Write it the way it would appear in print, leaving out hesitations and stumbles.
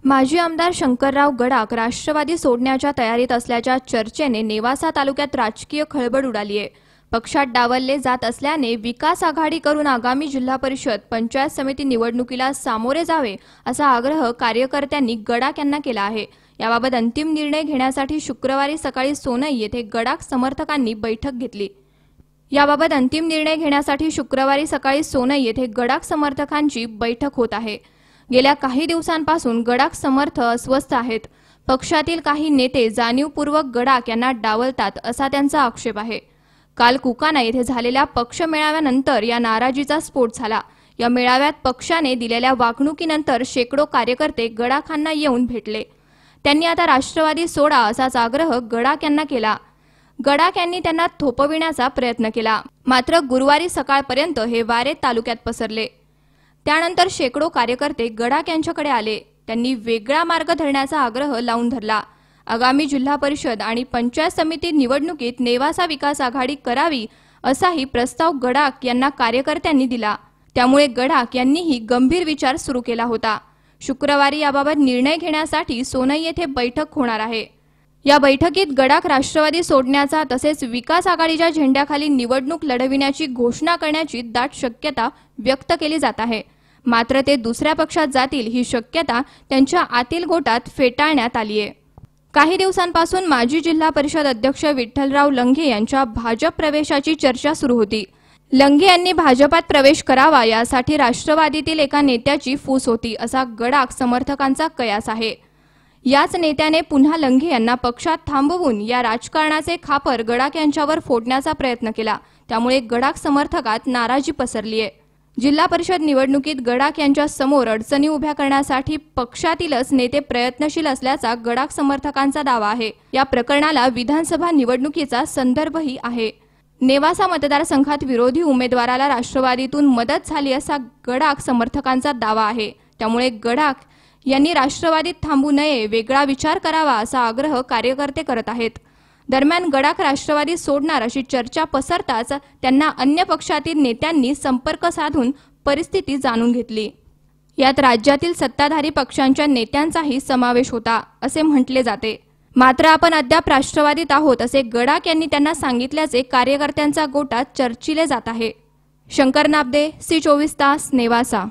माजी आमदार शंकरराव गडाख राष्ट्रवादी सोडण्याच्या तयारीत असल्याच्या चर्चेने नेवासा तालुक्यात राजकीय खळबळ उडाली आहे। पक्षात डावलले जात असल्याने विकास आघाडी करून आगामी जिल्हा परिषद पंचायत समिती निवडणुकीला सामोरे जावे असा आग्रह कार्यकर्त्यांनी गडाख यांना केला आहे। याबाबत अंतिम निर्णय घेण्यासाठी शुक्रवारी सकाळी सोनई येथे गडाख समर्थकांनी बैठक घेतली। याबाबत अंतिम निर्णय घेण्यासाठी शुक्रवारी सकाळी सोनई येथे गडाख समर्थकांची बैठक होत आहे। गेल्या काही दिवसांपासून गडाख समर्थ अस्वस्थ आहेत। पक्षातील काही नेते जाणीवपूर्वक गडाख यांना डावलतात असा त्यांचा आक्षेप आहे। काल कुकाना येथे झालेल्या पक्ष मेळाव्यानंतर या नाराजीचा स्फोट झाला। या मेळाव्यात पक्षाने दिलेल्या वागणुकीनंतर शेकडो कार्यकर्ते गडाखांना येऊन भेटले। त्यांनी आता राष्ट्रवादी सोडा असाच आग्रह गडाख यांना केला। गडाख यांनी त्यांना थोपविण्याचा प्रयत्न केला, मात्र गुरुवारी सकाळपर्यंत हे वारे तालुक्यात पसरले। त्यानंतर शेकडो कार्यकर्ते गडाख यांच्याकडे आले। त्यांनी वेगळा मार्ग धरण्याचा आग्रह लावून धरला। आगामी जिल्हा परिषद आणि पंचायत समिती निवडणुकीत नेवासा विकास आघाडी करावी असाही प्रस्ताव गडाख यांना कार्यकर्त्यांनी दिला। त्यामुळे गडाख यांनीही गंभीर विचार सुरू केला होता। शुक्रवारी याबाबत निर्णय घेण्यासाठी सोनई येथे बैठक होणार आहे। या बैठकीत गडाख राष्ट्रवादी सोडण्याचा तसेच विकास आघाडीच्या झेंड्याखाली निवडणूक लढविण्याची घोषणा करण्याची दाट शक्यता व्यक्त केली जात आहे। मात्र ते दुसऱ्या पक्षात जातील ही शक्यता त्यांच्या आतील गोटात फेटाळण्यात आली आहे। काही दिवसांपासून माजी जिल्हा परिषद अध्यक्ष विठ्ठलराव लंघे यांच्या भाजप प्रवेशाची चर्चा सुरू होती। लंघे यांनी भाजपात प्रवेश करावा यासाठी राष्ट्रवादीतील एका नेत्याची फूस होती असा गडाख समर्थकांचा कयास आहे। याच नेत्याने पुन्हा लंघे यांना पक्षात थांबवून या राजकारणाचे खापर गडाख यांच्यावर फोडण्याचा प्रयत्न केला। त्यामुळे गडाख समर्थकात नाराजी पसरली आहे। जिल्हा परिषद निवडणुकीत गडाख यांच्या समोर अडचणी उभ्या करण्यासाठी पक्षातीलच नेते प्रयत्नशील असल्याचा गडाख समर्थकांचा दावा आहे। या प्रकरणाला विधानसभा निवडणुकीचा संदर्भही आहे। नेवासा मतदारसंघात विरोधी उमेदवाराला राष्ट्रवादीतून मदत झाली असा गडाख समर्थकांचा दावा आहे। त्यामुळे गडाख यांनी राष्ट्रवादीत थांबू नये, वेगळा विचार करावा असा आग्रह कार्यकर्ते करत आहेत। दरम्यान गडाख राष्ट्रवादी सोडणार अशी चर्चा पसरताच त्यांना अन्य पक्षातील नेत्यांनी संपर्क साधून परिस्थिती जाणून घेतली। यात राज्यातील सत्ताधारी पक्षांच्या नेत्यांचाही समावेश होता असे म्हटले जाते। मात्र आपण अद्याप राष्ट्रवादीत आहोत असे गडाख यांनी त्यांना सांगितल्याचे कार्यकर्त्यांचा गोटा चर्चिले जात आहे। शंकर नाबदे, सी 24 तास, नेवासा।